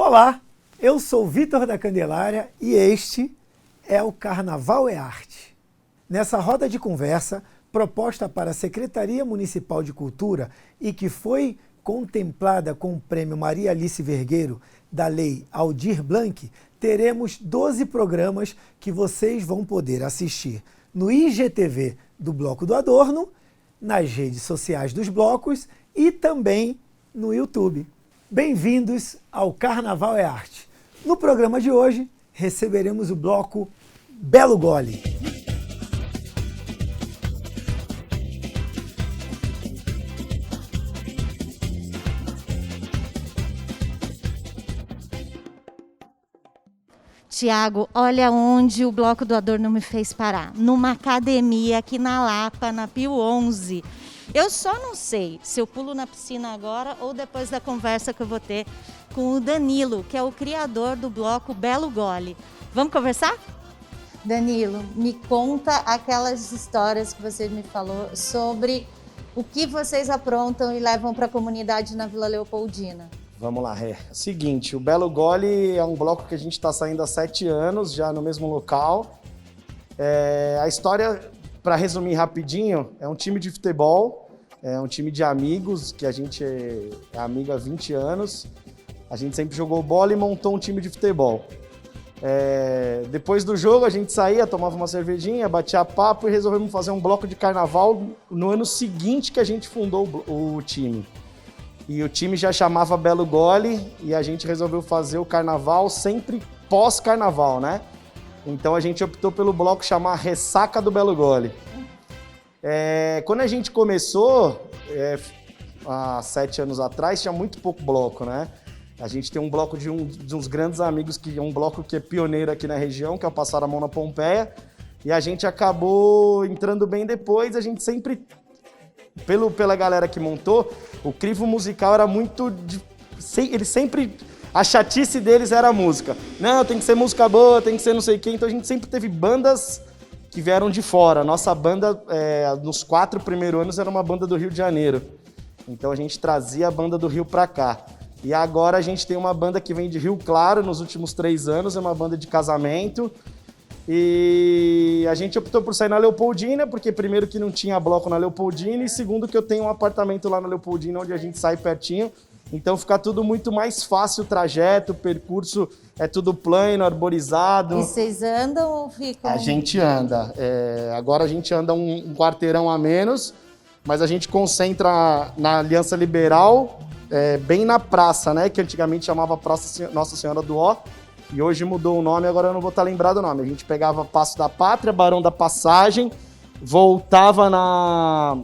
Olá, eu sou Vitor da Candelária e este é o Carnaval é Arte. Nessa roda de conversa, proposta para a Secretaria Municipal de Cultura e que foi contemplada com o Prêmio Maria Alice Vergueiro da Lei Aldir Blanc, teremos 12 programas que vocês vão poder assistir no IGTV do Bloco do Adorno, nas redes sociais dos blocos e também no YouTube. Bem-vindos ao Carnaval é Arte. No programa de hoje, receberemos o bloco Belo Gole. Tiago, olha onde o Bloco do Adorno me fez parar. Numa academia aqui na Lapa, na Pio 11. Eu só não sei se eu pulo na piscina agora ou depois da conversa que eu vou ter com o Danilo, que é o criador do bloco Belo Gole. Vamos conversar? Danilo, me conta aquelas histórias que você me falou sobre o que vocês aprontam e levam para a comunidade na Vila Leopoldina. Vamos lá, Seguinte, o Belo Gole é um bloco que a gente está saindo há 7 anos, já no mesmo local. A história, para resumir rapidinho, é um time de futebol, é um time de amigos, que a gente é amigo há 20 anos. A gente sempre jogou bola e montou um time de futebol. Depois do jogo, a gente saía, tomava uma cervejinha, batia papo e resolvemos fazer um bloco de carnaval no ano seguinte que a gente fundou o time. E o time já chamava Belo Gole e a gente resolveu fazer o carnaval sempre pós-carnaval, né? Então a gente optou pelo bloco chamar Ressaca do Belo Gole. Quando a gente começou, há 7 anos atrás, tinha muito pouco bloco, né? A gente tem um bloco de uns grandes amigos, que é um bloco que é pioneiro aqui na região, que é o Passar a Mão na Pompeia. E a gente acabou entrando bem depois, a gente sempre... Pela galera que montou, o crivo musical era muito... Eles sempre... A chatice deles era a música. Não, tem que ser música boa, tem que ser não sei o quê. Então a gente sempre teve bandas que vieram de fora. Nossa banda, nos 4 primeiros anos, era uma banda do Rio de Janeiro. Então a gente trazia a banda do Rio pra cá. E agora a gente tem uma banda que vem de Rio Claro nos últimos 3 anos, é uma banda de casamento. E a gente optou por sair na Leopoldina, porque primeiro que não tinha bloco na Leopoldina e segundo que eu tenho um apartamento lá na Leopoldina onde a gente sai pertinho. Então fica tudo muito mais fácil o trajeto, o percurso é tudo plano, arborizado. E vocês andam ou ficam? A gente anda. Agora a gente anda um quarteirão a menos, mas a gente concentra na Aliança Liberal, bem na praça, né? Que antigamente chamava Praça Nossa Senhora do Ó. E hoje mudou o nome, agora eu não vou estar lembrado o nome. A gente pegava Passo da Pátria, Barão da Passagem, voltava na...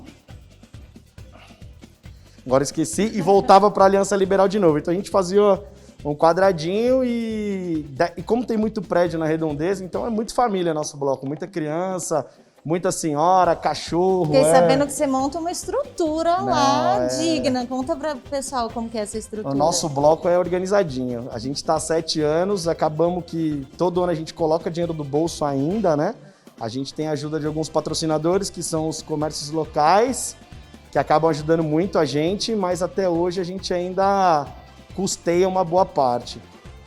Agora esqueci, e voltava para a Aliança Liberal de novo. Então a gente fazia um quadradinho e como tem muito prédio na Redondeza, então é muito família nosso bloco, muita criança, muita senhora, cachorro. Fiquei sabendo que você monta uma estrutura lá digna. Conta para o pessoal como que é essa estrutura. O nosso bloco é organizadinho. A gente está há 7 anos, acabamos que todo ano a gente coloca dinheiro do bolso ainda, né? A gente tem a ajuda de alguns patrocinadores, que são os comércios locais, que acabam ajudando muito a gente, mas até hoje a gente ainda custeia uma boa parte.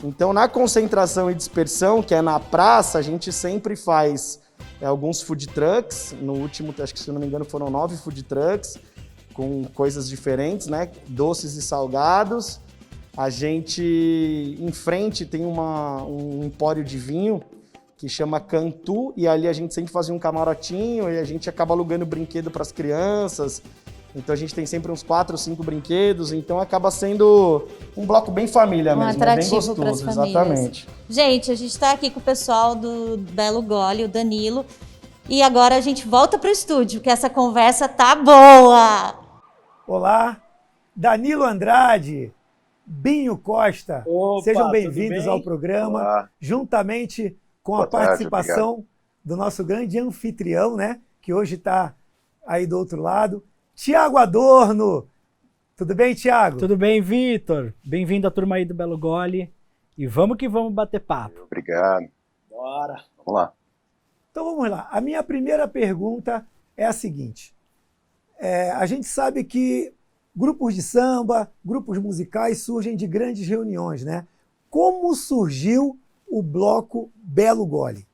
Então, na concentração e dispersão, que é na praça, a gente sempre faz alguns food trucks. No último, acho que se não me engano, foram 9 food trucks, com coisas diferentes, né? Doces e salgados. A gente, em frente, tem um empório de vinho que chama Cantu, e ali a gente sempre fazia um camarotinho e a gente acaba alugando brinquedo para as crianças. Então a gente tem sempre uns 4 ou 5 brinquedos, então acaba sendo um bloco bem família mesmo, bem gostoso, exatamente. Gente, a gente está aqui com o pessoal do Belo Gole, o Danilo, e agora a gente volta para o estúdio, que essa conversa tá boa! Olá, Danilo Andrade, Binho Costa, opa, sejam bem-vindos ao programa, olá, juntamente com boa a participação tarde, do nosso grande anfitrião, né, que hoje está aí do outro lado, Tiago Adorno. Tudo bem, Tiago? Tudo bem, Vitor? Bem-vindo à turma aí do Belo Gole. E vamos que vamos bater papo. Obrigado. Bora. Vamos lá. Então vamos lá. A minha primeira pergunta é a seguinte. A gente sabe que grupos de samba, grupos musicais surgem de grandes reuniões, né? como surgiu o bloco Belo Gole?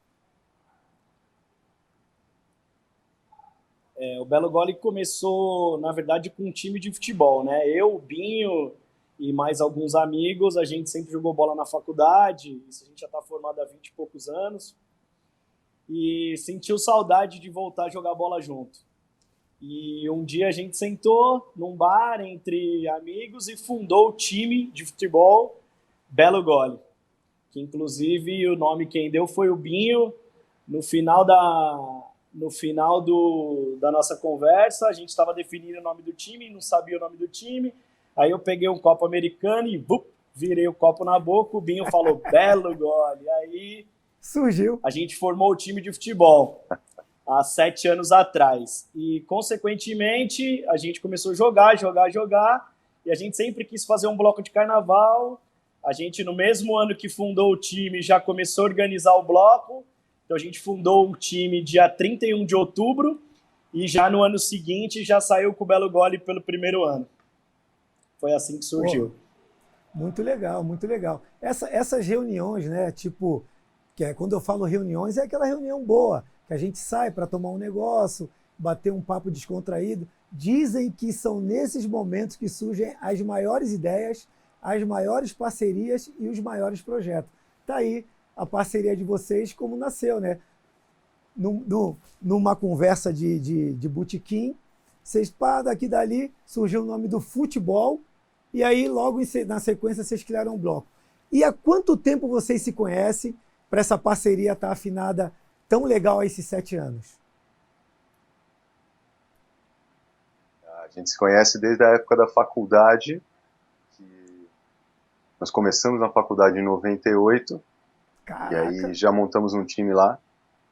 O Belo Gole começou, na verdade, com um time de futebol, né? Eu, o Binho e mais alguns amigos, a gente sempre jogou bola na faculdade, isso a gente já está formado há 20 e poucos anos, e sentiu saudade de voltar a jogar bola junto. E um dia a gente sentou num bar entre amigos e fundou o time de futebol Belo Gole, que inclusive o nome quem deu foi o Binho. No final da nossa conversa, a gente estava definindo o nome do time, não sabia o nome do time, aí eu peguei um copo americano e virei o copo na boca, o Binho falou Belo Gole, aí surgiu. A gente formou o time de futebol há 7 anos atrás. E, consequentemente, a gente começou a jogar. E a gente sempre quis fazer um bloco de carnaval. A gente, no mesmo ano que fundou o time, já começou a organizar o bloco. Então, a gente fundou o time dia 31 de outubro. E já no ano seguinte, já saiu com o Belo Gole pelo primeiro ano. Foi assim que surgiu. Pô, muito legal, muito legal. Essas reuniões, né, tipo... quando eu falo reuniões, é aquela reunião boa, que a gente sai para tomar um negócio, bater um papo descontraído. Dizem que são nesses momentos que surgem as maiores ideias, as maiores parcerias e os maiores projetos. Tá aí a parceria de vocês, como nasceu, né? Numa conversa de botequim, vocês, daqui e dali, surgiu o nome do futebol, e aí logo na sequência vocês criaram um bloco. E há quanto tempo vocês se conhecem para essa parceria estar afinada tão legal há esses 7 anos? A gente se conhece desde a época da faculdade, que nós começamos na faculdade em 98, Caraca. E aí já montamos um time lá,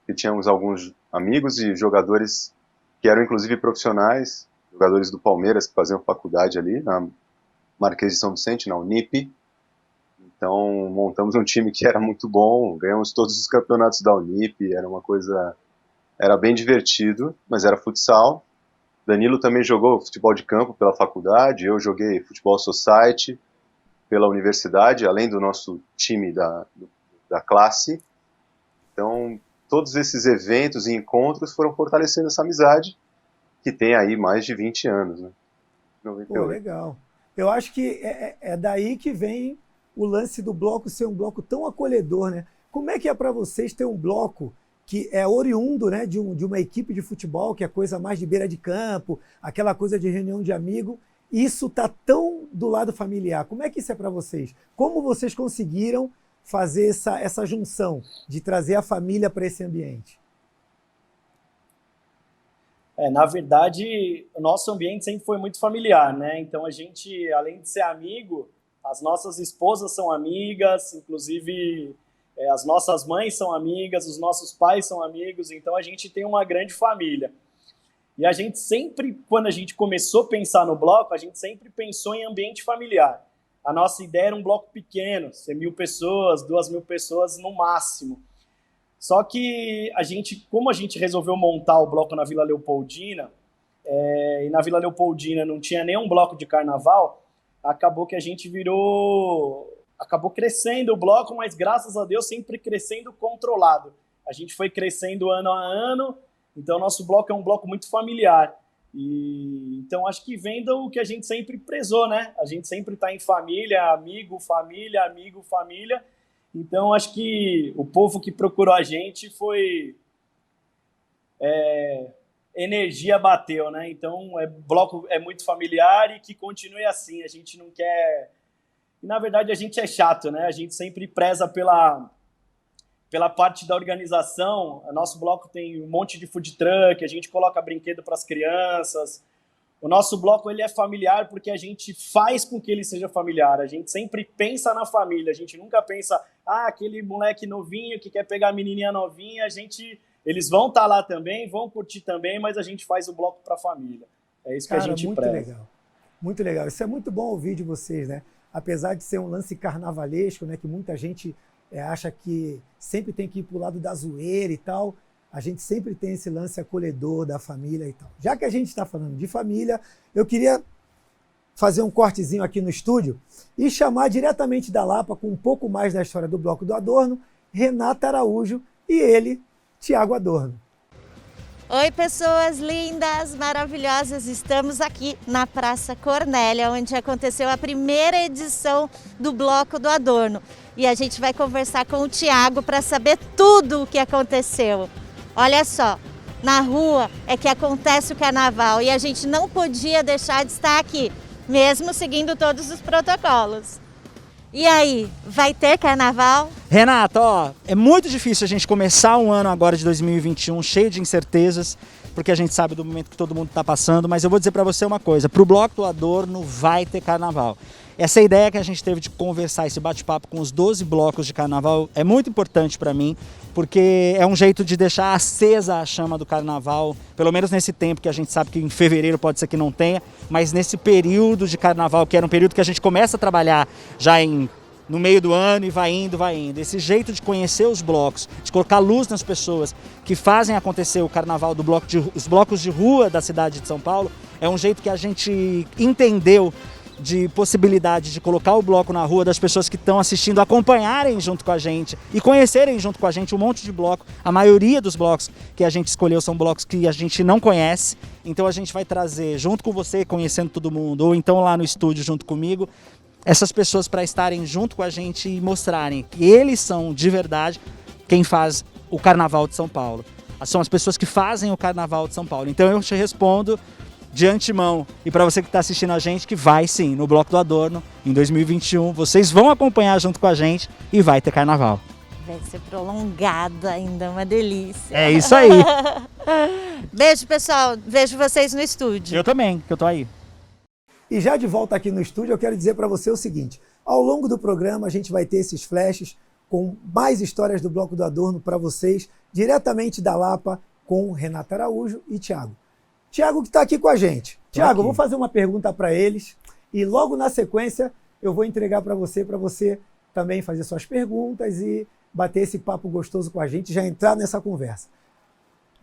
e tínhamos alguns amigos e jogadores que eram inclusive profissionais, jogadores do Palmeiras que faziam faculdade ali, na Marquês de São Vicente, na Unip. Então, montamos um time que era muito bom, ganhamos todos os campeonatos da Unip, era bem divertido, mas era futsal. Danilo também jogou futebol de campo pela faculdade, eu joguei futebol society pela universidade, além do nosso time da classe. Então, todos esses eventos e encontros foram fortalecendo essa amizade, que tem aí mais de 20 anos, né? 98. Pô, legal. Eu acho que é daí que vem o lance do bloco ser um bloco tão acolhedor, né? Como é que é para vocês ter um bloco que é oriundo, né, de uma equipe de futebol, que é coisa mais de beira de campo, aquela coisa de reunião de amigo, e isso está tão do lado familiar. Como é que isso é para vocês? Como vocês conseguiram fazer essa junção de trazer a família para esse ambiente? Na verdade, o nosso ambiente sempre foi muito familiar, né? Então, a gente, além de ser amigo, as nossas esposas são amigas, inclusive as nossas mães são amigas, os nossos pais são amigos, então a gente tem uma grande família. E a gente sempre, quando a gente começou a pensar no bloco, a gente sempre pensou em ambiente familiar. A nossa ideia era um bloco pequeno, ser 1.000 pessoas, 2.000 pessoas no máximo. Só que como a gente resolveu montar o bloco na Vila Leopoldina, e na Vila Leopoldina não tinha nenhum bloco de carnaval, acabou que a gente acabou crescendo o bloco, mas graças a Deus sempre crescendo controlado. A gente foi crescendo ano a ano, então nosso bloco é um bloco muito familiar. Então acho que vem do que a gente sempre prezou, né? A gente sempre está em família, amigo, família, amigo, família. Então acho que o povo que procurou a gente foi... energia bateu, né? Então, bloco é muito familiar e que continue assim. A gente não quer... E, na verdade, a gente é chato, né? A gente sempre preza pela parte da organização. O nosso bloco tem um monte de food truck, a gente coloca brinquedo para as crianças. O nosso bloco ele é familiar porque a gente faz com que ele seja familiar. A gente sempre pensa na família. A gente nunca pensa, aquele moleque novinho que quer pegar a menininha novinha, eles vão estar lá também, vão curtir também, mas a gente faz o bloco para a família. É isso que a gente muito preza. Legal. Muito legal. Isso é muito bom ouvir de vocês, né? Apesar de ser um lance carnavalesco, né, que muita gente acha que sempre tem que ir para o lado da zoeira e tal, a gente sempre tem esse lance acolhedor da família e tal. Já que a gente está falando de família, eu queria fazer um cortezinho aqui no estúdio e chamar diretamente da Lapa, com um pouco mais da história do Bloco do Adorno, Renata Araújo e ele, Tiago Adorno. Oi, pessoas lindas, maravilhosas. Estamos aqui na Praça Cornélia, onde aconteceu a primeira edição do Bloco do Adorno. E a gente vai conversar com o Tiago para saber tudo o que aconteceu. Olha só, na rua é que acontece o carnaval e a gente não podia deixar de estar aqui, mesmo seguindo todos os protocolos. E aí, vai ter carnaval? Renata, ó, é muito difícil a gente começar um ano agora de 2021 cheio de incertezas, porque a gente sabe do momento que todo mundo está passando, mas eu vou dizer para você uma coisa, pro Bloco do Adorno vai ter carnaval. Essa ideia que a gente teve de conversar, esse bate-papo com os 12 blocos de carnaval é muito importante para mim, porque é um jeito de deixar acesa a chama do carnaval, pelo menos nesse tempo que a gente sabe que em fevereiro pode ser que não tenha, mas nesse período de carnaval, que era um período que a gente começa a trabalhar já no meio do ano e vai indo. Esse jeito de conhecer os blocos, de colocar luz nas pessoas que fazem acontecer o carnaval os blocos de rua da cidade de São Paulo, é um jeito que a gente entendeu de possibilidade de colocar o bloco na rua, das pessoas que estão assistindo acompanharem junto com a gente e conhecerem junto com a gente um monte de bloco. A maioria dos blocos que a gente escolheu são blocos que a gente não conhece, então a gente vai trazer junto com você, conhecendo todo mundo, ou então lá no estúdio junto comigo, essas pessoas para estarem junto com a gente e mostrarem que eles são de verdade quem faz o Carnaval de São Paulo. São as pessoas que fazem o Carnaval de São Paulo. Então eu te respondo de antemão, e para você que está assistindo a gente, que vai sim, no Bloco do Adorno, em 2021, vocês vão acompanhar junto com a gente e vai ter carnaval. Vai ser prolongado ainda, uma delícia. É isso aí. Beijo, pessoal. Vejo vocês no estúdio. Eu também, que eu tô aí. E já de volta aqui no estúdio, eu quero dizer para você o seguinte, ao longo do programa a gente vai ter esses flashes com mais histórias do Bloco do Adorno para vocês, diretamente da Lapa, com Renata Araújo e Tiago. Tiago que está aqui com a gente. Tiago, eu vou fazer uma pergunta para eles e logo na sequência eu vou entregar para você também fazer suas perguntas e bater esse papo gostoso com a gente, já entrar nessa conversa.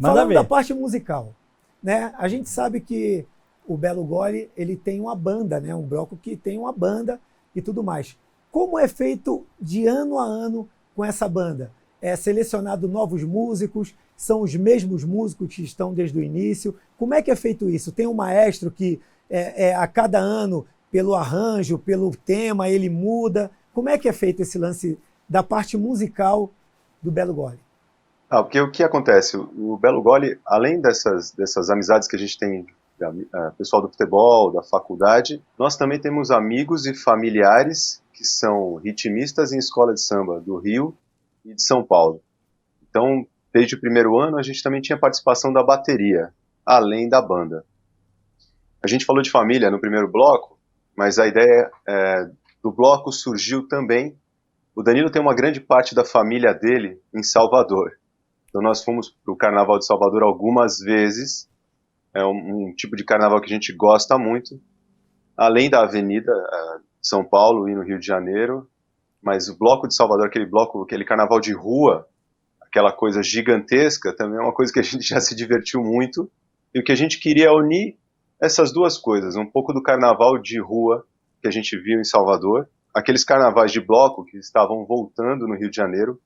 Falando da parte musical, né? A gente sabe que o Belo Gole ele tem uma banda, né? Um bloco que tem uma banda e tudo mais. Como é feito de ano a ano com essa banda? É selecionado novos músicos? São os mesmos músicos que estão desde o início? Como é que é feito isso? Tem um maestro que a cada ano, pelo arranjo, pelo tema, ele muda? Como é que é feito esse lance da parte musical do Belo Gole? Porque o que acontece? O Belo Gole, além dessas amizades que a gente tem, pessoal do futebol, da faculdade, nós também temos amigos e familiares que são ritmistas em escola de samba do Rio e de São Paulo. Então, desde o primeiro ano, a gente também tinha participação da bateria, além da banda. A gente falou de família no primeiro bloco, mas a ideia do bloco surgiu também. O Danilo tem uma grande parte da família dele em Salvador. Então nós fomos para o Carnaval de Salvador algumas vezes. É um tipo de carnaval que a gente gosta muito. Além da Avenida de São Paulo e no Rio de Janeiro. Mas o bloco de Salvador, aquele carnaval de rua, aquela coisa gigantesca, também é uma coisa que a gente já se divertiu muito. E o que a gente queria é unir essas duas coisas, um pouco do carnaval de rua que a gente viu em Salvador, aqueles carnavais de bloco que estavam voltando no Rio de Janeiro,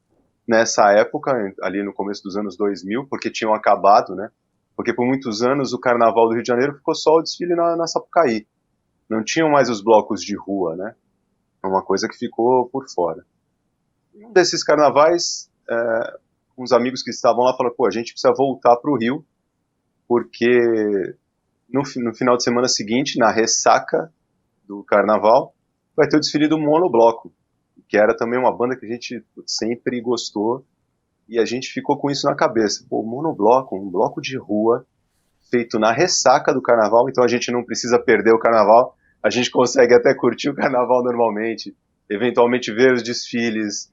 nessa época, ali no começo dos anos 2000, porque tinham acabado, né? Porque por muitos anos o carnaval do Rio de Janeiro ficou só o desfile na Sapucaí. Não tinham mais os blocos de rua, né? É uma coisa que ficou por fora. Um desses carnavais, uns amigos que estavam lá falaram, a gente precisa voltar para o Rio, porque no final de semana seguinte, na ressaca do carnaval, vai ter o desfile do Monobloco, que era também uma banda que a gente sempre gostou, e a gente ficou com isso na cabeça. Monobloco, um bloco de rua, feito na ressaca do carnaval, então a gente não precisa perder o carnaval, a gente consegue até curtir o carnaval normalmente, eventualmente ver os desfiles,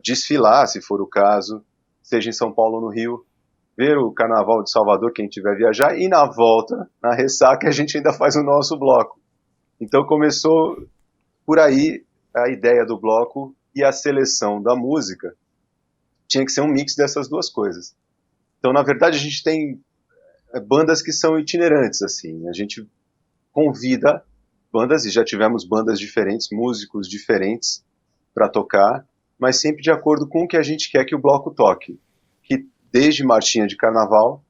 desfilar, se for o caso, seja em São Paulo ou no Rio, ver o Carnaval de Salvador, quem tiver viajar, e na volta, na ressaca, a gente ainda faz o nosso bloco. Então começou por aí a ideia do bloco e a seleção da música tinha que ser um mix dessas duas coisas. Então, na verdade, a gente tem bandas que são itinerantes, assim, a gente convida bandas, e já tivemos bandas diferentes, músicos diferentes para tocar, mas sempre de acordo com o que a gente quer que o bloco toque. Que desde marchinha de carnaval,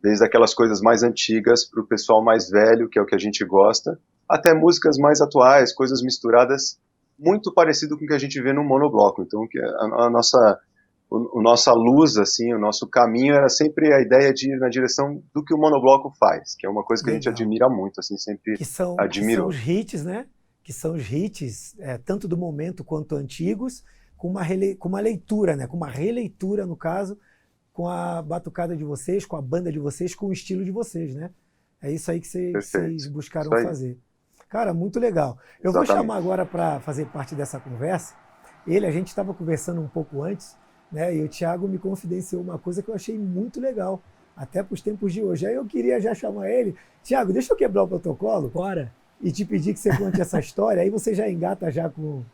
desde aquelas coisas mais antigas para o pessoal mais velho, que é o que a gente gosta, até músicas mais atuais, coisas misturadas, muito parecido com o que a gente vê no monobloco. Então, a nossa luz, assim, o nosso caminho era sempre a ideia de ir na direção do que o monobloco faz, que é uma coisa que a gente admira muito, assim, sempre admirou. Que são os hits, né? Que são os hits, tanto do momento quanto antigos, com uma leitura, né? Com uma releitura, no caso, com a batucada de vocês, com a banda de vocês, com o estilo de vocês, né? É isso aí que vocês buscaram fazer. Cara, muito legal. Eu vou chamar agora para fazer parte dessa conversa. A gente estava conversando um pouco antes, né? E o Thiago me confidenciou uma coisa que eu achei muito legal, até para os tempos de hoje. Aí eu queria já chamar ele. Thiago, deixa eu quebrar o protocolo. Bora. E te pedir que você conte essa história. Aí você já engata já com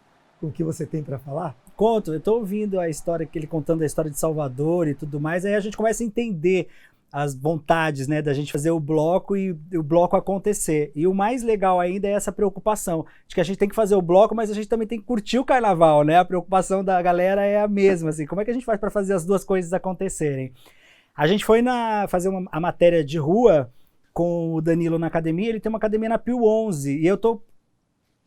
o que você tem para falar? Conto, eu tô ouvindo a história, que ele contando a história de Salvador e tudo mais, aí a gente começa a entender as vontades, né, da gente fazer o bloco e o bloco acontecer. E o mais legal ainda é essa preocupação de que a gente tem que fazer o bloco, mas a gente também tem que curtir o carnaval, né? A preocupação da galera é a mesma, assim, como é que a gente faz para fazer as duas coisas acontecerem? A gente foi fazer a matéria de rua com o Danilo na academia, ele tem uma academia na Pio 11, e eu tô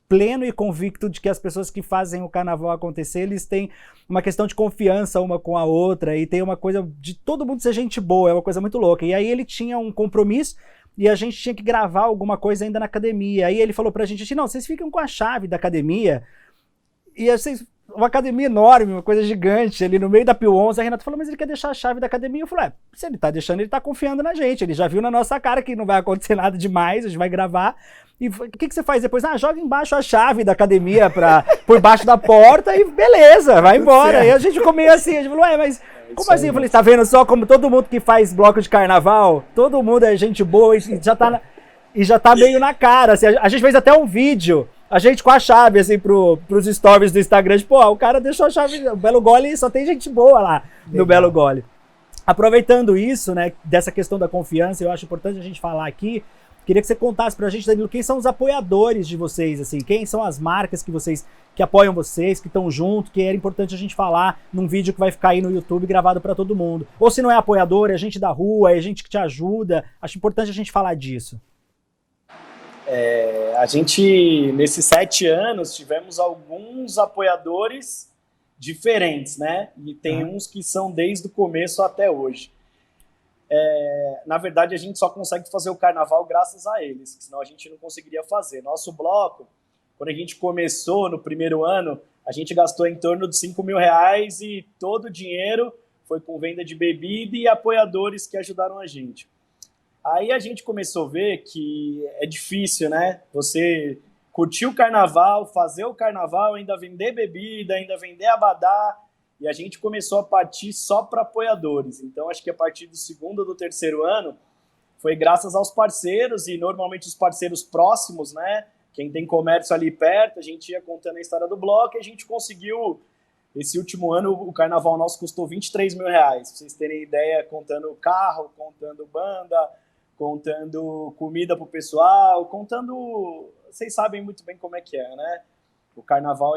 pleno e convicto de que as pessoas que fazem o carnaval acontecer, eles têm uma questão de confiança uma com a outra e tem uma coisa de todo mundo ser gente boa, é uma coisa muito louca. E aí ele tinha um compromisso e a gente tinha que gravar alguma coisa ainda na academia. Aí ele falou pra gente assim, não, vocês ficam com a chave da academia e vocês... Uma academia enorme, uma coisa gigante, ali no meio da Pio 11, a Renata falou, mas ele quer deixar a chave da academia. Eu falei, se ele tá deixando, ele tá confiando na gente, ele já viu na nossa cara que não vai acontecer nada demais, a gente vai gravar. E o que você faz depois? Joga embaixo a chave da academia por baixo da porta e beleza, vai embora. E a gente ficou meio assim, a gente falou, mas como assim? Eu falei, tá vendo só como todo mundo que faz bloco de carnaval, todo mundo é gente boa e já tá meio na cara. Assim, a gente fez até um vídeo, a gente com a chave, assim, pros stories do Instagram, tipo, o cara deixou a chave, o Belo Gole só tem gente boa lá no Belo Gole. Aproveitando isso, né, dessa questão da confiança, eu acho importante a gente falar aqui, queria que você contasse pra gente, Danilo, quem são os apoiadores de vocês, assim, quem são as marcas que apoiam vocês, que estão junto, que era importante a gente falar num vídeo que vai ficar aí no YouTube gravado pra todo mundo. Ou se não é apoiador, é gente da rua, é gente que te ajuda, acho importante a gente falar disso. A gente, nesses 7 anos, tivemos alguns apoiadores diferentes, né? E tem uns que são desde o começo até hoje. Na verdade, a gente só consegue fazer o carnaval graças a eles, senão a gente não conseguiria fazer. Nosso bloco, quando a gente começou no primeiro ano, a gente gastou em torno de R$5 mil e todo o dinheiro foi com venda de bebida e apoiadores que ajudaram a gente. Aí a gente começou a ver que é difícil, né? Você curtir o carnaval, fazer o carnaval, ainda vender bebida, ainda vender abadá. E a gente começou a partir só para apoiadores. Então, acho que a partir do 2º ou do 3º ano, foi graças aos parceiros, e normalmente os parceiros próximos, né? Quem tem comércio ali perto, a gente ia contando a história do bloco e a gente conseguiu... Esse último ano, o carnaval nosso custou R$23 mil. Pra vocês terem ideia, contando carro, contando banda... contando comida pro pessoal, contando... Vocês sabem muito bem como é que é, né? O carnaval,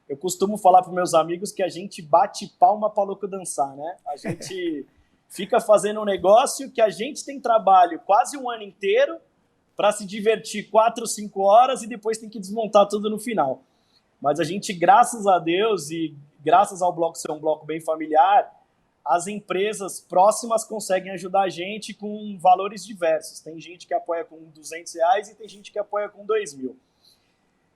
eu costumo falar para meus amigos que a gente bate palma para louco dançar, né? A gente fica fazendo um negócio que a gente tem trabalho quase um ano inteiro para se divertir 4 ou 5 horas e depois tem que desmontar tudo no final. Mas a gente, graças a Deus e graças ao bloco ser um bloco bem familiar, as empresas próximas conseguem ajudar a gente com valores diversos. Tem gente que apoia com R$200 e tem gente que apoia com 2 mil.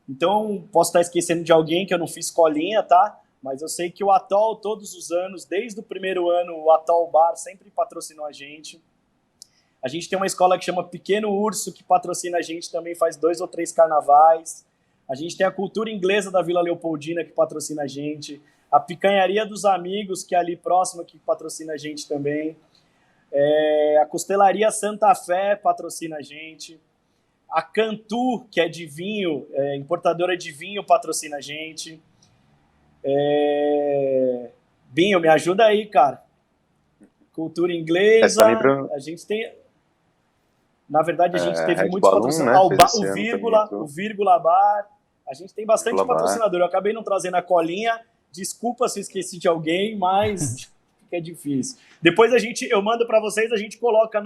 Então, posso estar esquecendo de alguém que eu não fiz colinha, tá? Mas eu sei que o Atoll, todos os anos, desde o primeiro ano, o Atoll Bar sempre patrocinou a gente. A gente tem uma escola que chama Pequeno Urso, que patrocina a gente também, faz 2 ou 3 carnavais. A gente tem a Cultura Inglesa da Vila Leopoldina, que patrocina a gente. A Picanharia dos Amigos, que é ali próxima, que patrocina a gente também. A Costelaria Santa Fé patrocina a gente. A Cantu, que é de vinho, importadora de vinho, patrocina a gente. Binho, me ajuda aí, cara. Cultura Inglesa. A gente tem... Na verdade, a gente teve Red muitos Balloon, patrocinadores. né? Fez esse ano também, O Vírgula Bar. A gente tem bastante Vírgula Bar. patrocinador. Eu acabei não trazendo a colinha. Desculpa se eu esqueci de alguém, mas fica difícil. Depois eu mando para vocês, a gente coloca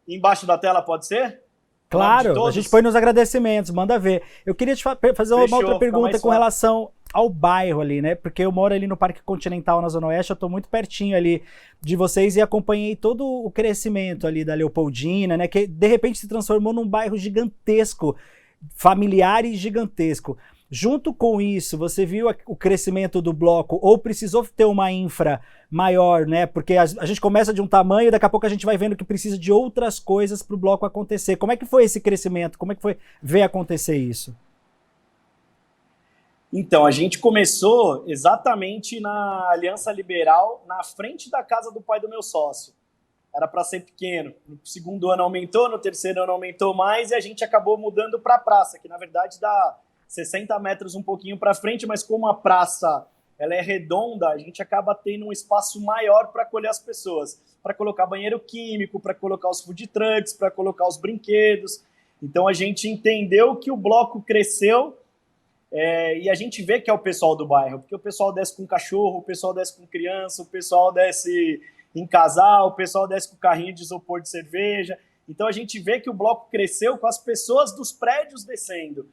embaixo da tela, pode ser? Claro, a gente põe nos agradecimentos, manda ver. Eu queria te fazer uma outra pergunta com relação ao bairro ali, né? Porque eu moro ali no Parque Continental, na Zona Oeste, eu tô muito pertinho ali de vocês e acompanhei todo o crescimento ali da Leopoldina, né? Que de repente se transformou num bairro gigantesco, familiar e gigantesco. Junto com isso, você viu o crescimento do bloco ou precisou ter uma infra maior, né? Porque a gente começa de um tamanho e daqui a pouco a gente vai vendo que precisa de outras coisas para o bloco acontecer. Como é que foi esse crescimento? Como é que foi ver acontecer isso? Então, a gente começou exatamente na Aliança Liberal, na frente da casa do pai do meu sócio. Era para ser pequeno. No segundo ano aumentou, no terceiro ano aumentou mais e a gente acabou mudando para a praça, que na verdade dá 60 metros um pouquinho para frente, mas como a praça ela é redonda, a gente acaba tendo um espaço maior para acolher as pessoas, para colocar banheiro químico, para colocar os food trucks, para colocar os brinquedos. Então a gente entendeu que o bloco cresceu e a gente vê que é o pessoal do bairro, porque o pessoal desce com cachorro, o pessoal desce com criança, o pessoal desce em casal, o pessoal desce com carrinho de isopor de cerveja. Então a gente vê que o bloco cresceu com as pessoas dos prédios descendo.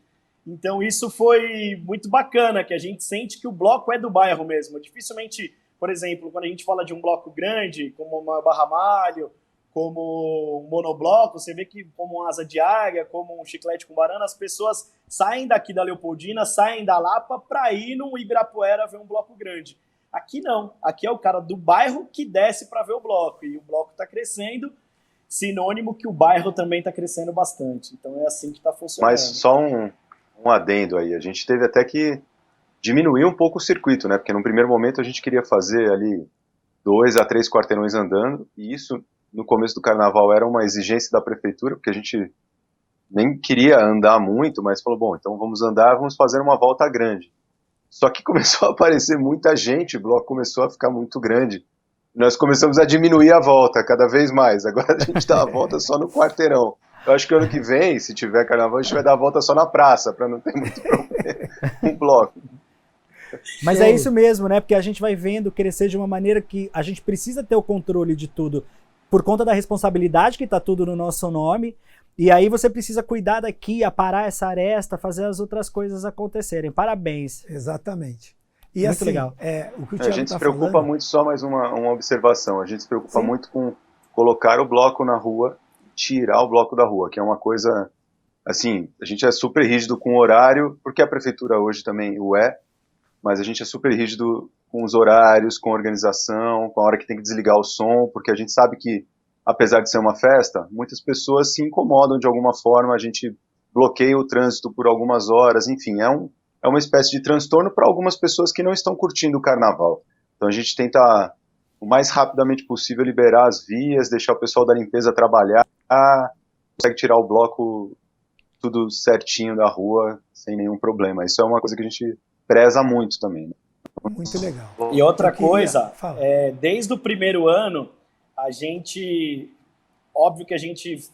Então isso foi muito bacana, que a gente sente que o bloco é do bairro mesmo. Dificilmente, por exemplo, quando a gente fala de um bloco grande, como uma Barra Malho, como um monobloco, você vê que como um Asa de Águia, como um Chiclete com Banana, as pessoas saem daqui da Leopoldina, saem da Lapa para ir no Ibirapuera ver um bloco grande. Aqui não, aqui é o cara do bairro que desce para ver o bloco, e o bloco está crescendo, sinônimo que o bairro também está crescendo bastante. Então é assim que está funcionando. Mas só um adendo aí, a gente teve até que diminuir um pouco o circuito, né? Porque no primeiro momento a gente queria fazer ali 2 a 3 quarteirões andando, e isso no começo do carnaval era uma exigência da prefeitura, porque a gente nem queria andar muito, mas falou, bom, então vamos andar, vamos fazer uma volta grande. Só que começou a aparecer muita gente, o bloco começou a ficar muito grande. Nós começamos a diminuir a volta cada vez mais, agora a gente dá a volta só no quarteirão. Eu acho que ano que vem, se tiver carnaval, a gente vai dar a volta só na praça, para não ter muito problema com o bloco. Mas é isso mesmo, né? Porque a gente vai vendo crescer de uma maneira que a gente precisa ter o controle de tudo, por conta da responsabilidade que está tudo no nosso nome, e aí você precisa cuidar daqui, aparar essa aresta, fazer as outras coisas acontecerem. Parabéns. Exatamente. E muito assim, legal. O que o A Thiago gente tá se preocupa falando, muito, só mais uma observação, a gente se preocupa Sim. muito com colocar o bloco na rua, tirar o bloco da rua, que é uma coisa, assim, a gente é super rígido com o horário, porque a prefeitura hoje também o é, mas a gente é super rígido com os horários, com a organização, com a hora que tem que desligar o som, porque a gente sabe que, apesar de ser uma festa, muitas pessoas se incomodam de alguma forma, a gente bloqueia o trânsito por algumas horas, enfim, é uma espécie de transtorno para algumas pessoas que não estão curtindo o carnaval. Então a gente tenta, o mais rapidamente possível, liberar as vias, deixar o pessoal da limpeza trabalhar, consegue tirar o bloco tudo certinho da rua, sem nenhum problema. Isso é uma coisa que a gente preza muito também. muito legal. E outra Eu queria- coisa, Fala. desde o primeiro ano, a gente, óbvio que a gente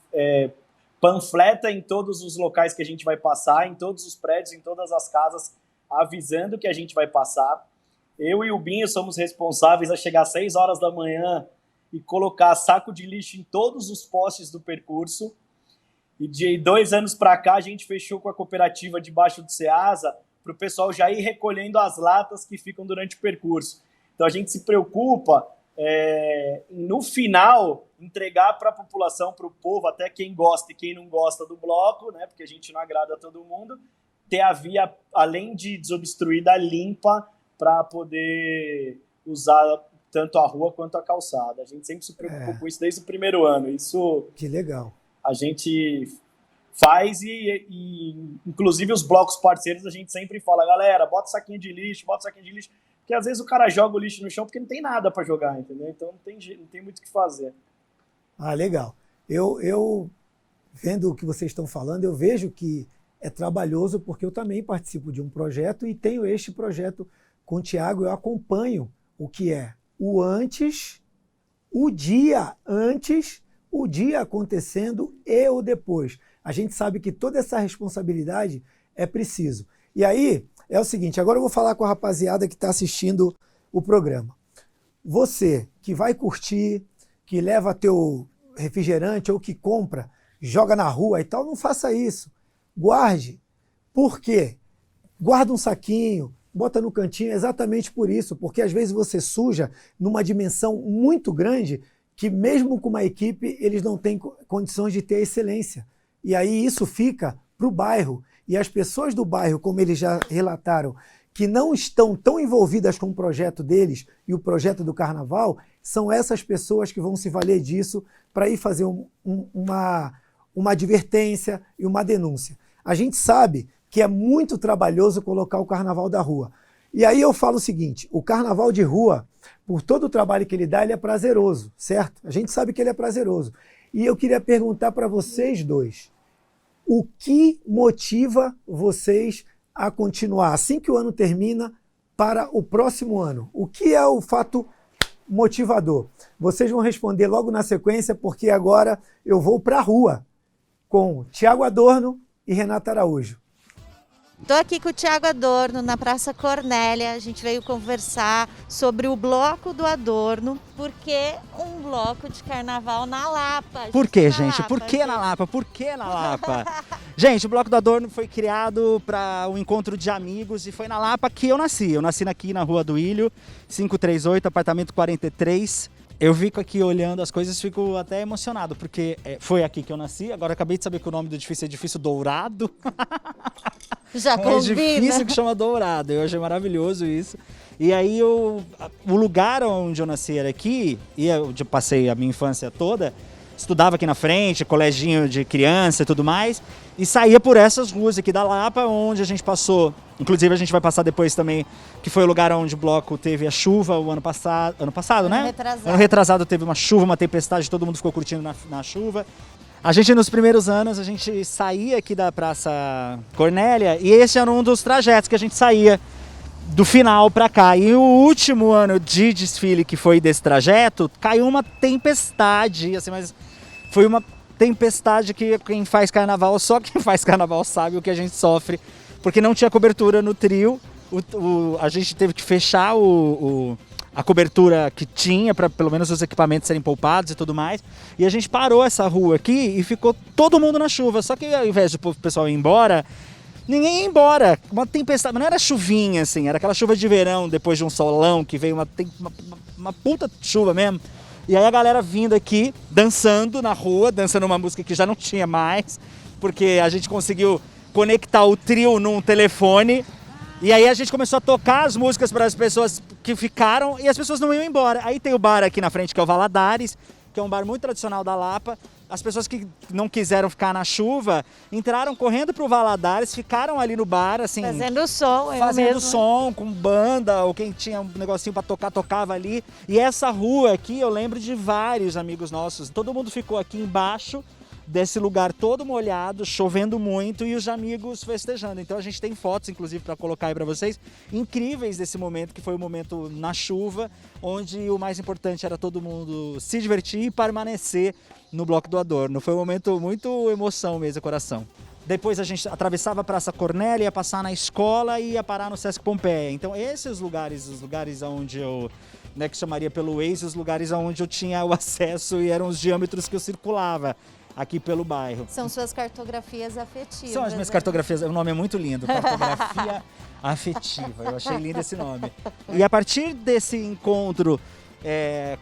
panfleta em todos os locais que a gente vai passar, em todos os prédios, em todas as casas, avisando que a gente vai passar. Eu e o Binho somos responsáveis a chegar às 6 horas da manhã e colocar saco de lixo em todos os postes do percurso. E de 2 anos para cá, a gente fechou com a cooperativa debaixo do Ceasa para o pessoal já ir recolhendo as latas que ficam durante o percurso. Então a gente se preocupa no final entregar para a população, para o povo, até quem gosta e quem não gosta do bloco, né, porque a gente não agrada a todo mundo, ter a via, além de desobstruída, limpa para poder usar tanto a rua quanto a calçada. A gente sempre se preocupou com isso desde o primeiro ano. Isso Que legal. a gente faz e inclusive os blocos parceiros a gente sempre fala, galera, bota saquinho de lixo, porque às vezes o cara joga o lixo no chão porque não tem nada para jogar, entendeu? Então não tem muito o que fazer. Ah, legal. Eu vendo o que vocês estão falando, eu vejo que é trabalhoso porque eu também participo de um projeto e tenho este projeto com o Thiago, eu acompanho o que é o antes, o dia antes, o dia acontecendo e o depois. A gente sabe que toda essa responsabilidade é preciso. E aí, é o seguinte, agora eu vou falar com a rapaziada que está assistindo o programa. Você que vai curtir, que leva teu refrigerante ou que compra, joga na rua e tal, não faça isso. Guarde. Por quê? Guarda um saquinho, bota no cantinho, exatamente por isso, porque às vezes você suja numa dimensão muito grande que mesmo com uma equipe eles não têm condições de ter excelência. E aí isso fica para o bairro. E as pessoas do bairro, como eles já relataram, que não estão tão envolvidas com o projeto deles e o projeto do carnaval, são essas pessoas que vão se valer disso para ir fazer uma advertência e uma denúncia. A gente sabe que é muito trabalhoso colocar o carnaval da rua. E aí eu falo o seguinte, o carnaval de rua, por todo o trabalho que ele dá, ele é prazeroso, certo? A gente sabe que ele é prazeroso. E eu queria perguntar para vocês dois, o que motiva vocês a continuar, assim que o ano termina, para o próximo ano? O que é o fato motivador? Vocês vão responder logo na sequência, porque agora eu vou para a rua com Thiago Adorno e Renata Araújo. Estou aqui com o Thiago Adorno, na Praça Cornélia. A gente veio conversar sobre o Bloco do Adorno. Por que um bloco de carnaval na Lapa? Por que, gente? Por que na Lapa? Por que na Lapa? Gente, o Bloco do Adorno foi criado para um encontro de amigos e foi na Lapa que eu nasci. Eu nasci aqui na Rua do Ilho, 538, apartamento 43. Eu fico aqui olhando as coisas e fico até emocionado, porque foi aqui que eu nasci. Agora acabei de saber que o nome do edifício é Edifício Dourado. Já combina. Um edifício que chama Dourado. Eu achei maravilhoso isso. E aí o lugar onde eu nasci era aqui, e onde eu passei a minha infância toda, estudava aqui na frente, coleginho de criança e tudo mais, e saía por essas ruas aqui da Lapa, onde a gente passou, inclusive a gente vai passar depois também, que foi o lugar onde o bloco teve a chuva o ano passado, né? Retrasado. Ano retrasado teve uma chuva, uma tempestade, todo mundo ficou curtindo na chuva. A gente, nos primeiros anos, a gente saía aqui da Praça Cornélia e esse era um dos trajetos que a gente saía do final para cá. E o último ano de desfile que foi desse trajeto, caiu uma tempestade, assim, mas foi uma tempestade que quem faz carnaval, só quem faz carnaval sabe o que a gente sofre, porque não tinha cobertura no trio, a gente teve que fechar a cobertura que tinha para pelo menos os equipamentos serem poupados e tudo mais. E a gente parou essa rua aqui e ficou todo mundo na chuva. Só que ao invés do pessoal ir embora, ninguém ia embora. Uma tempestade, mas não era chuvinha assim, era aquela chuva de verão depois de um solão que veio uma puta chuva mesmo. E aí a galera vindo aqui, dançando na rua, dançando uma música que já não tinha mais, porque a gente conseguiu conectar o trio num telefone. E aí a gente começou a tocar as músicas para as pessoas que ficaram e as pessoas não iam embora. Aí tem o bar aqui na frente que é o Valadares, que é um bar muito tradicional da Lapa. As pessoas que não quiseram ficar na chuva entraram correndo pro Valadares, ficaram ali no bar, assim... Fazendo som, fazendo som, com banda, ou quem tinha um negocinho para tocar, tocava ali. E essa rua aqui, eu lembro de vários amigos nossos. Todo mundo ficou aqui embaixo desse lugar todo molhado, chovendo muito e os amigos festejando. Então a gente tem fotos, inclusive, para colocar aí para vocês, incríveis desse momento, que foi o momento na chuva, onde o mais importante era todo mundo se divertir e permanecer no Bloco do Adorno. Foi um momento muito emoção mesmo, coração. Depois a gente atravessava a Praça Cornélia, ia passar na escola e ia parar no Sesc Pompeia. Então esses lugares, os lugares onde eu, que chamaria pelo Waze, os lugares onde eu tinha o acesso e eram os diâmetros que eu circulava aqui pelo bairro. São suas cartografias afetivas. São as minhas cartografias, o nome é muito lindo, cartografia afetiva, eu achei lindo esse nome. E a partir desse encontro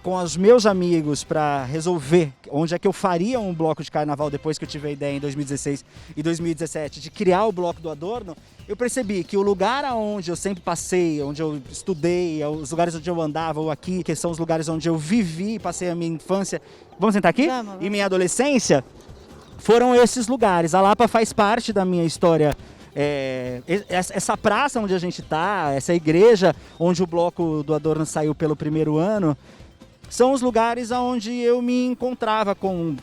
com os meus amigos para resolver onde é que eu faria um bloco de carnaval depois que eu tive a ideia em 2016 e 2017 de criar o Bloco do Adorno, eu percebi que o lugar onde eu sempre passei, onde eu estudei, os lugares onde eu andava ou aqui, que são os lugares onde eu vivi, passei a minha infância, vamos sentar aqui? Vamos. E minha adolescência, foram esses lugares. A Lapa faz parte da minha história. Essa praça onde a gente está, essa igreja onde o Bloco do Adorno saiu pelo primeiro ano, são os lugares onde eu me encontrava quando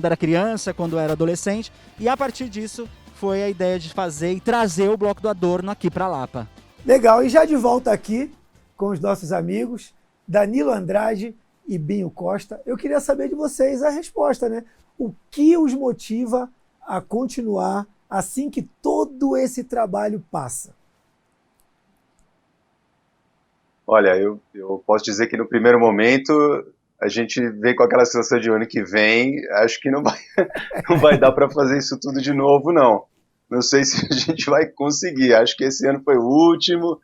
era criança, quando era adolescente, e a partir disso foi a ideia de fazer e trazer o Bloco do Adorno aqui para Lapa. Legal, e já de volta aqui com os nossos amigos Danilo Andrade e Binho Costa. Eu queria saber de vocês a resposta, né? O que os motiva a continuar assim que todo esse trabalho passa? Olha, eu posso dizer que no primeiro momento a gente vem com aquela sensação de ano que vem, acho que não vai, não vai dar para fazer isso tudo de novo, não. Não sei se a gente vai conseguir, acho que esse ano foi o último,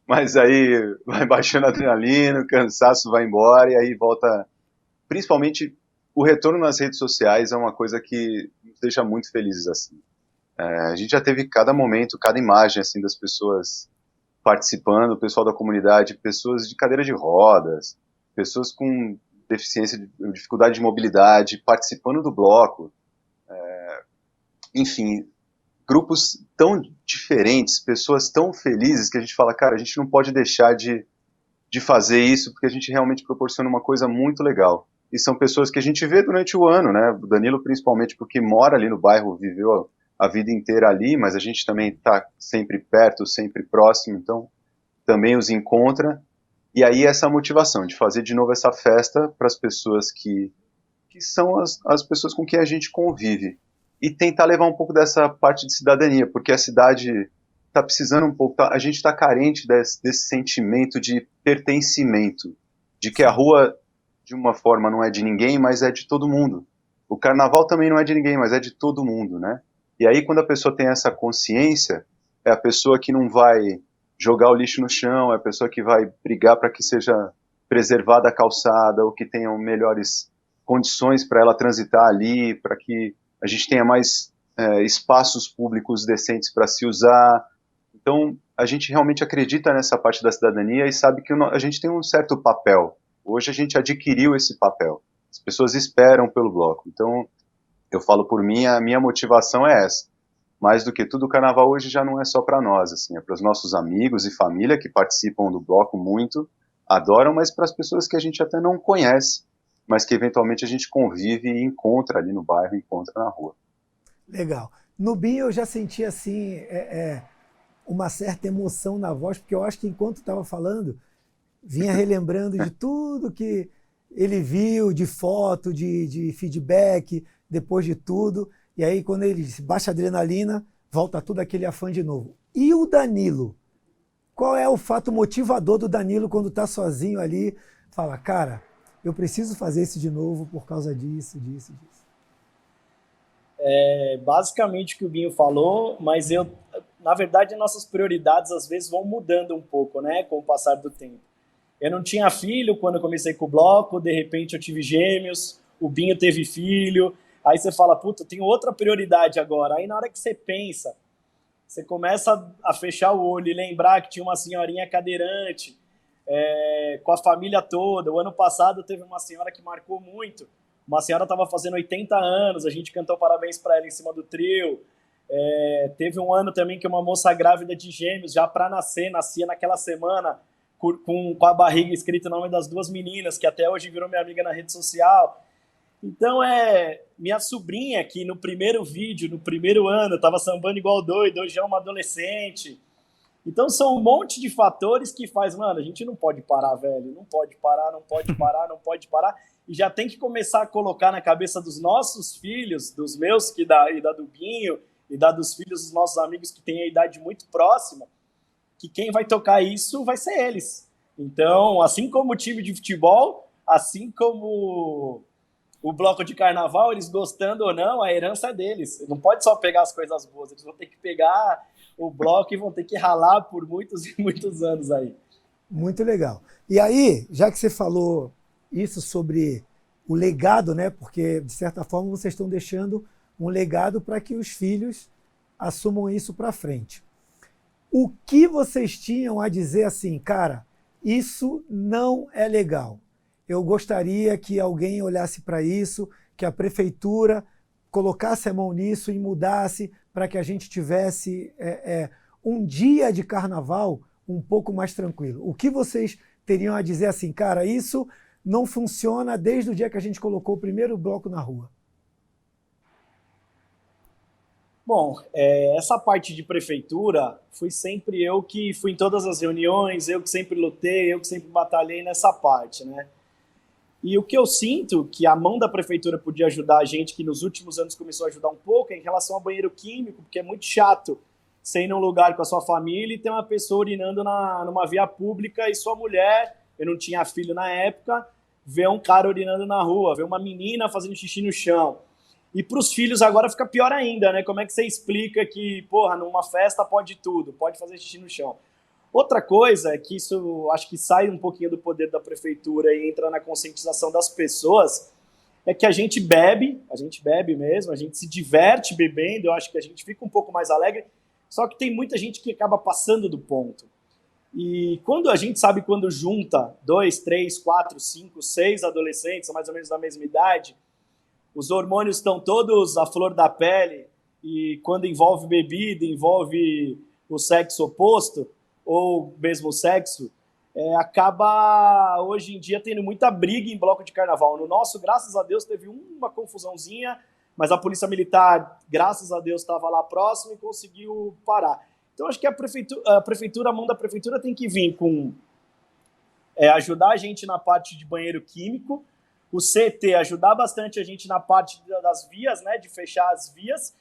mas aí vai baixando a adrenalina, o cansaço vai embora e aí volta. Principalmente o retorno nas redes sociais é uma coisa que nos deixa muito felizes assim. A gente já teve cada momento, cada imagem assim das pessoas participando, o pessoal da comunidade, pessoas de cadeira de rodas, pessoas com deficiência, dificuldade de mobilidade, participando do bloco. Enfim, grupos tão diferentes, pessoas tão felizes que a gente fala, cara, a gente não pode deixar de fazer isso porque a gente realmente proporciona uma coisa muito legal. E são pessoas que a gente vê durante o ano, né? O Danilo principalmente porque mora ali no bairro, viveu a vida inteira ali, mas a gente também está sempre perto, sempre próximo, então também os encontra. E aí essa motivação de fazer de novo essa festa para as pessoas que são as pessoas com quem a gente convive. E tentar levar um pouco dessa parte de cidadania, porque a cidade está precisando um pouco, a gente está carente desse sentimento de pertencimento, de que a rua, de uma forma, não é de ninguém, mas é de todo mundo. O carnaval também não é de ninguém, mas é de todo mundo, né? E aí, quando a pessoa tem essa consciência, é a pessoa que não vai jogar o lixo no chão, é a pessoa que vai brigar para que seja preservada a calçada, ou que tenham melhores condições para ela transitar ali, para que a gente tenha mais espaços públicos decentes para se usar. Então, a gente realmente acredita nessa parte da cidadania e sabe que a gente tem um certo papel. Hoje a gente adquiriu esse papel. As pessoas esperam pelo bloco. Então, eu falo por mim, a minha motivação é essa. Mais do que tudo, o carnaval hoje já não é só para nós, assim, é para os nossos amigos e família que participam do bloco muito, adoram, mas para as pessoas que a gente até não conhece, mas que eventualmente a gente convive e encontra ali no bairro, encontra na rua. Legal. No Binho eu já senti assim uma certa emoção na voz, porque eu acho que enquanto estava falando, vinha relembrando de tudo que ele viu, de foto, de feedback, depois de tudo. E aí, quando ele baixa a adrenalina, volta tudo aquele afã de novo. E o Danilo? Qual é o fato motivador do Danilo quando está sozinho ali? Fala, cara, eu preciso fazer isso de novo por causa disso, disso, disso. É basicamente o que o Binho falou, mas na verdade, nossas prioridades às vezes vão mudando um pouco, né, com o passar do tempo. Eu não tinha filho quando eu comecei com o bloco, de repente eu tive gêmeos, o Binho teve filho, aí você fala, puta, eu tenho outra prioridade agora. Aí na hora que você pensa, você começa a fechar o olho e lembrar que tinha uma senhorinha cadeirante, com a família toda. O ano passado teve uma senhora que marcou muito, uma senhora estava fazendo 80 anos, a gente cantou parabéns para ela em cima do trio. Teve um ano também que uma moça grávida de gêmeos, já para nascer, nascia naquela semana, com a barriga escrito o nome das duas meninas, que até hoje virou minha amiga na rede social. Então, minha sobrinha, que no primeiro vídeo, no primeiro ano, estava sambando igual doido, hoje é uma adolescente. Então, são um monte de fatores que faz, mano, a gente não pode parar, velho, não pode parar, não pode parar, não pode parar. E já tem que começar a colocar na cabeça dos nossos filhos, dos meus e da do Binho, e da dos filhos dos nossos amigos que têm a idade muito próxima, que quem vai tocar isso vai ser eles. Então, assim como o time de futebol, assim como o bloco de carnaval, eles gostando ou não, a herança é deles. Não pode só pegar as coisas boas, eles vão ter que pegar o bloco e vão ter que ralar por muitos e muitos anos aí. Muito legal. E aí, já que você falou isso sobre o legado, né? Porque, de certa forma, vocês estão deixando um legado para que os filhos assumam isso para frente. O que vocês tinham a dizer assim, cara, isso não é legal. Eu gostaria que alguém olhasse para isso, que a prefeitura colocasse a mão nisso e mudasse para que a gente tivesse um dia de carnaval um pouco mais tranquilo. O que vocês teriam a dizer assim, cara, isso não funciona desde o dia que a gente colocou o primeiro bloco na rua? Bom, essa parte de prefeitura, fui sempre eu que fui em todas as reuniões, eu que sempre lutei, eu que sempre batalhei nessa parte, né? E o que eu sinto que a mão da prefeitura podia ajudar a gente, que nos últimos anos começou a ajudar um pouco, é em relação ao banheiro químico, porque é muito chato você ir num lugar com a sua família e ter uma pessoa urinando numa via pública e sua mulher, eu não tinha filho na época, ver um cara urinando na rua, ver uma menina fazendo xixi no chão. E para os filhos agora fica pior ainda, né? Como é que você explica que, porra, numa festa pode tudo, pode fazer xixi no chão? Outra coisa é que isso acho que sai um pouquinho do poder da prefeitura e entra na conscientização das pessoas, é que a gente bebe mesmo, a gente se diverte bebendo, eu acho que a gente fica um pouco mais alegre, só que tem muita gente que acaba passando do ponto. E quando a gente sabe quando junta 2, 3, 4, 5, 6 adolescentes, mais ou menos da mesma idade, os hormônios estão todos à flor da pele, e quando envolve bebida, envolve o sexo oposto, ou mesmo sexo, acaba hoje em dia tendo muita briga em bloco de carnaval. No nosso, graças a Deus, teve uma confusãozinha, mas a polícia militar, graças a Deus, estava lá próximo e conseguiu parar. Então acho que a prefeitura, a mão da prefeitura tem que vir com ajudar a gente na parte de banheiro químico, o CT ajudar bastante a gente na parte das vias, né, de fechar as vias,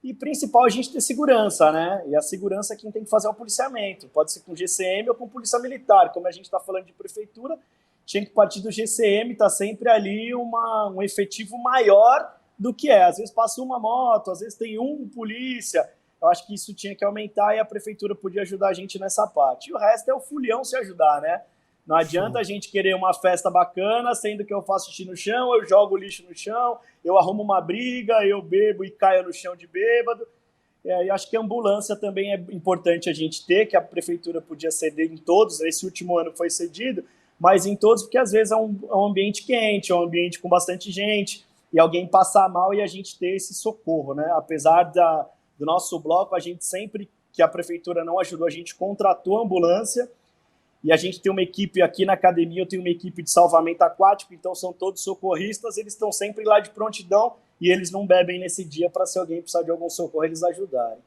e principal a gente ter segurança, né? E a segurança é quem tem que fazer o policiamento. Pode ser com GCM ou com polícia militar. Como a gente está falando de prefeitura, tinha que partir do GCM, tá sempre ali um efetivo maior do que é. Às vezes passa uma moto, às vezes tem um polícia. Eu acho que isso tinha que aumentar e a prefeitura podia ajudar a gente nessa parte. E o resto é o fulião se ajudar, né? Não adianta a gente querer uma festa bacana, sendo que eu faço xixi no chão, eu jogo lixo no chão, eu arrumo uma briga, eu bebo e caio no chão de bêbado. Eu acho que a ambulância também é importante a gente ter, que a prefeitura podia ceder em todos, esse último ano foi cedido, mas em todos, porque às vezes é um ambiente quente, é um ambiente com bastante gente, e alguém passar mal e a gente ter esse socorro, né? Apesar do nosso bloco, a gente sempre, que a prefeitura não ajudou, a gente contratou a ambulância, e a gente tem uma equipe aqui na academia, eu tenho uma equipe de salvamento aquático, então são todos socorristas, eles estão sempre lá de prontidão e eles não bebem nesse dia para se alguém precisar de algum socorro, eles ajudarem.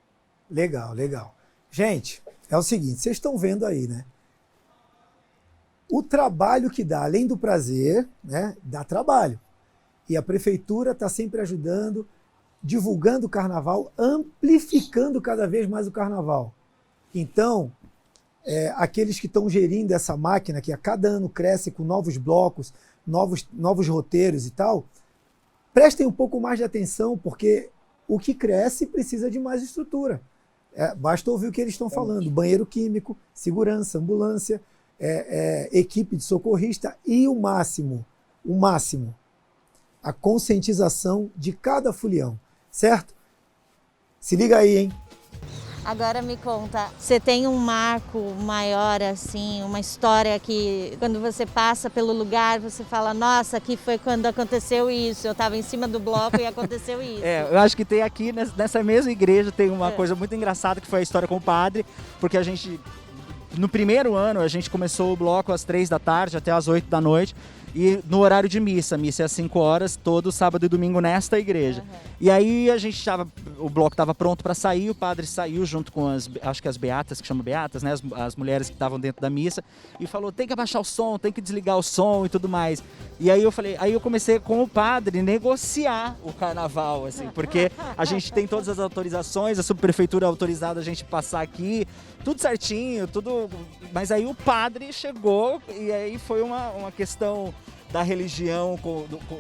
Legal, legal. Gente, é o seguinte, vocês estão vendo aí, né? O trabalho que dá, além do prazer, né, dá trabalho. E a prefeitura está sempre ajudando, divulgando o carnaval, amplificando cada vez mais o carnaval. Então, aqueles que estão gerindo essa máquina, que a cada ano cresce com novos blocos, novos roteiros e tal, prestem um pouco mais de atenção, porque o que cresce precisa de mais estrutura. Basta ouvir o que eles estão falando: banheiro químico, segurança, ambulância, equipe de socorrista e o máximo, a conscientização de cada folião, certo? Se liga aí, hein? Agora me conta, você tem um marco maior, assim, uma história que quando você passa pelo lugar, você fala, nossa, aqui foi quando aconteceu isso, eu estava em cima do bloco e aconteceu isso. Eu acho que tem aqui, nessa mesma igreja, tem uma coisa muito engraçada, que foi a história com o padre, porque a gente, no primeiro ano, a gente começou o bloco às 3 da tarde até às 8 da noite, e no horário de missa é às 5 horas, todo sábado e domingo nesta igreja. E aí o bloco estava pronto para sair, o padre saiu junto com acho que as beatas, que chamam beatas, né, as mulheres que estavam dentro da missa, e falou, tem que abaixar o som, tem que desligar o som e tudo mais. E aí eu comecei com o padre negociar o carnaval, assim, porque a gente tem todas as autorizações, a subprefeitura autorizada a gente passar aqui, tudo certinho, tudo. Mas aí o padre chegou e aí foi uma questão da religião,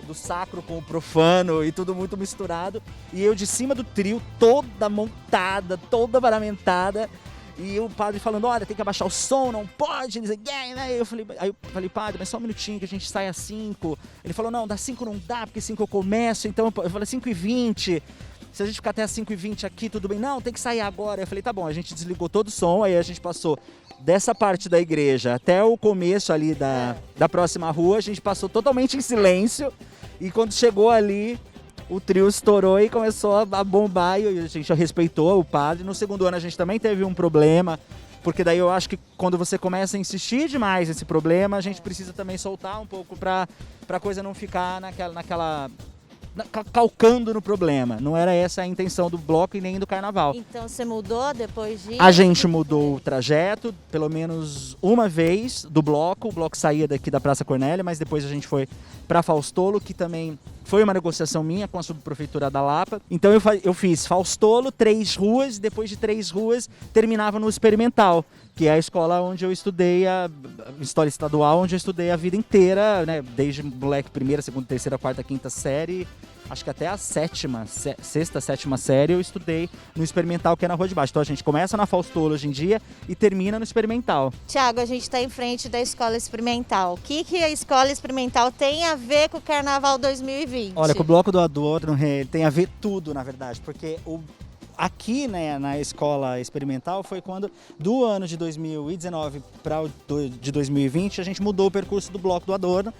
do sacro com o profano e tudo muito misturado. E eu de cima do trio, toda montada, toda paramentada. E o padre falando, olha, tem que abaixar o som, não pode. Aí eu falei, padre, mas só um minutinho que a gente sai às 5. Ele falou, não, das 5 não dá, porque 5 eu começo. Então eu falei, 5h20. Se a gente ficar até as 5h20 aqui, tudo bem? Não, tem que sair agora. Eu falei, tá bom, a gente desligou todo o som, aí a gente passou dessa parte da igreja até o começo ali da próxima rua, a gente passou totalmente em silêncio, e quando chegou ali, o trio estourou e começou a bombar, e a gente respeitou o padre. No segundo ano a gente também teve um problema, porque daí eu acho que quando você começa a insistir demais nesse problema, a gente precisa também soltar um pouco pra coisa não ficar naquela calcando no problema. Não era essa a intenção do bloco e nem do carnaval. Então você mudou depois disso? A gente mudou o trajeto, pelo menos uma vez do bloco. O bloco saía daqui da Praça Cornélia, mas depois a gente foi para Faustolo, que também foi uma negociação minha com a subprefeitura da Lapa. Então eu fiz Faustolo, 3 ruas, e depois de 3 ruas terminava no Experimental, que é a escola onde eu estudei, a escola estadual, onde eu estudei a vida inteira, né? Desde moleque, primeira, segunda, terceira, quarta, quinta série, acho que até a sexta, sétima série eu estudei no Experimental, que é na Rua de Baixo. Então a gente começa na Faustolo hoje em dia e termina no Experimental. Tiago, a gente está em frente da Escola Experimental. O que a Escola Experimental tem a ver com o Carnaval 2020? Olha, com o Bloco do Adorno, ele tem a ver tudo, na verdade, porque aqui, né, na Escola Experimental foi quando, do ano de 2019 para o de 2020, a gente mudou o percurso do Bloco do Adorno.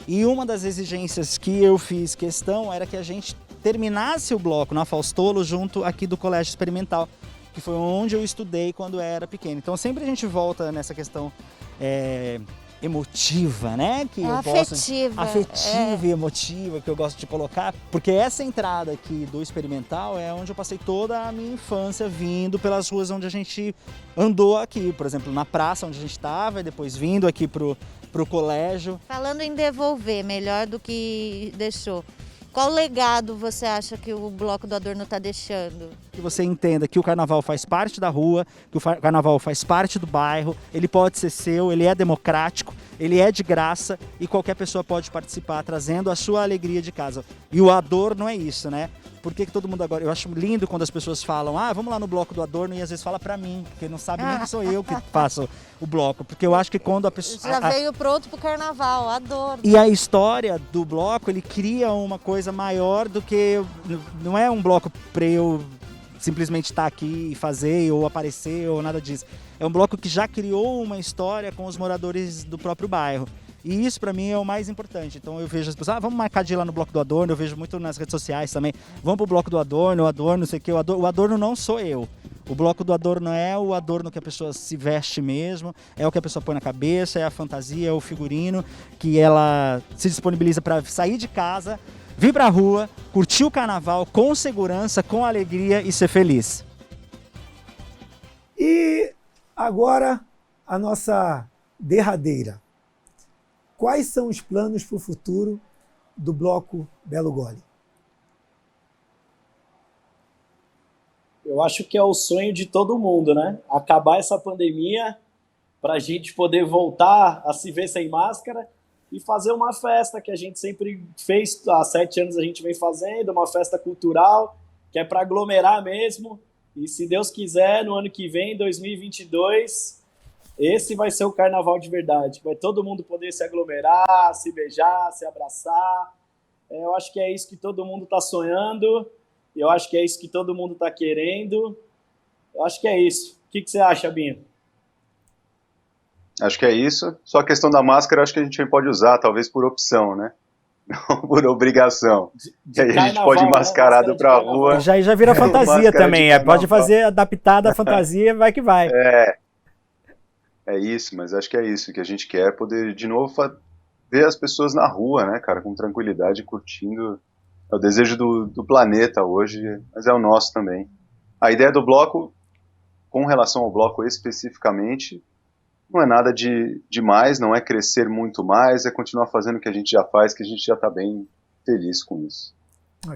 E uma das exigências que eu fiz questão era que a gente terminasse o bloco na Faustolo junto aqui do Colégio Experimental, que foi onde eu estudei quando era pequeno. Então sempre a gente volta nessa questão emotiva, né? Que eu afetiva. Afetiva e emotiva, que eu gosto de colocar. Porque essa entrada aqui do Experimental é onde eu passei toda a minha infância vindo pelas ruas onde a gente andou aqui. Por exemplo, na praça onde a gente estava e depois vindo aqui pro colégio. Falando em devolver, melhor do que deixou, qual legado você acha que o Bloco do Adorno está deixando? Que você entenda que o carnaval faz parte da rua, que o carnaval faz parte do bairro, ele pode ser seu, ele é democrático, ele é de graça e qualquer pessoa pode participar, trazendo a sua alegria de casa. E o Adorno é isso, né? Por que todo mundo agora... Eu acho lindo quando as pessoas falam, vamos lá no Bloco do Adorno, e às vezes fala pra mim, porque não sabe nem que sou eu que faço o bloco. Porque eu acho que quando a pessoa... Já veio pronto pro carnaval, Adorno. E a história do bloco, ele cria uma coisa maior do que... Não é um bloco pra eu simplesmente estar aqui e fazer, ou aparecer, ou nada disso. É um bloco que já criou uma história com os moradores do próprio bairro. E isso pra mim é o mais importante. Então eu vejo as pessoas, vamos marcar de ir lá no Bloco do Adorno, eu vejo muito nas redes sociais também, vamos pro Bloco do Adorno, o Adorno, não sei o que, o Adorno não sou eu. O Bloco do Adorno é o adorno que a pessoa se veste mesmo, é o que a pessoa põe na cabeça, é a fantasia, é o figurino, que ela se disponibiliza para sair de casa, vir pra rua, curtir o carnaval com segurança, com alegria e ser feliz. E agora a nossa derradeira. Quais são os planos para o futuro do Bloco Belo Gole? Eu acho que é o sonho de todo mundo, né? Acabar essa pandemia para a gente poder voltar a se ver sem máscara e fazer uma festa que a gente sempre fez, há 7 anos a gente vem fazendo, uma festa cultural, que é para aglomerar mesmo. E se Deus quiser, no ano que vem, 2022... esse vai ser o carnaval de verdade. Vai todo mundo poder se aglomerar, se beijar, se abraçar. Eu acho que é isso que todo mundo está sonhando. Eu acho que é isso que todo mundo está querendo. Eu acho que é isso. O que você acha, Binho? Acho que é isso. Só a questão da máscara, acho que a gente pode usar, talvez por opção, né? Não por obrigação. E aí a gente pode ir mascarado pra rua. Já vira fantasia também. Pode fazer adaptada a fantasia, vai que vai. É isso, mas acho que é isso que a gente quer, poder de novo ver as pessoas na rua, né, cara, com tranquilidade, curtindo. É o desejo do planeta hoje, mas é o nosso também. A ideia do bloco, com relação ao bloco especificamente, não é nada demais, não é crescer muito mais, é continuar fazendo o que a gente já faz, que a gente já está bem feliz com isso.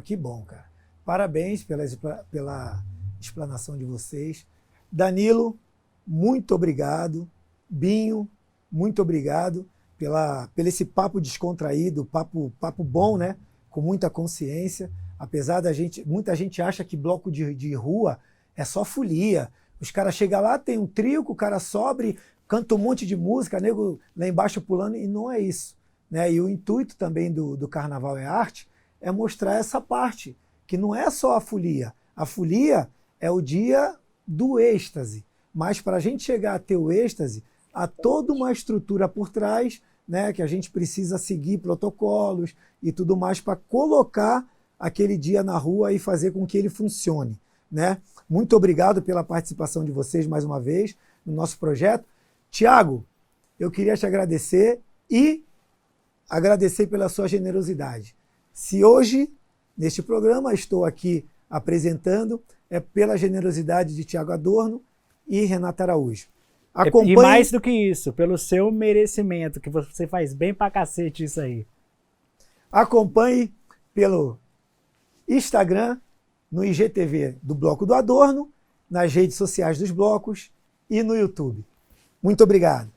Que bom, cara. Parabéns pela explanação de vocês. Danilo, muito obrigado. Binho, muito obrigado pelo esse papo descontraído, papo bom, né? Com muita consciência. Apesar muita gente acha que bloco de rua é só folia. Os caras chegam lá, tem um trio, o cara sobe, canta um monte de música, nego lá embaixo pulando, e não é isso, né? E o intuito também do Carnaval é Arte é mostrar essa parte, que não é só a folia. A folia é o dia do êxtase. Mas para a gente chegar a ter o êxtase, há toda uma estrutura por trás, né, que a gente precisa seguir protocolos e tudo mais para colocar aquele dia na rua e fazer com que ele funcione, né? Muito obrigado pela participação de vocês mais uma vez no nosso projeto. Tiago, eu queria te agradecer e agradecer pela sua generosidade. Se hoje neste programa. Estou aqui apresentando pela generosidade de Tiago Adorno e Renata Araújo. E mais do que isso, pelo seu merecimento, que você faz bem pra cacete isso aí. Acompanhe pelo Instagram, no IGTV do Bloco do Adorno, nas redes sociais dos blocos e no YouTube. Muito obrigado.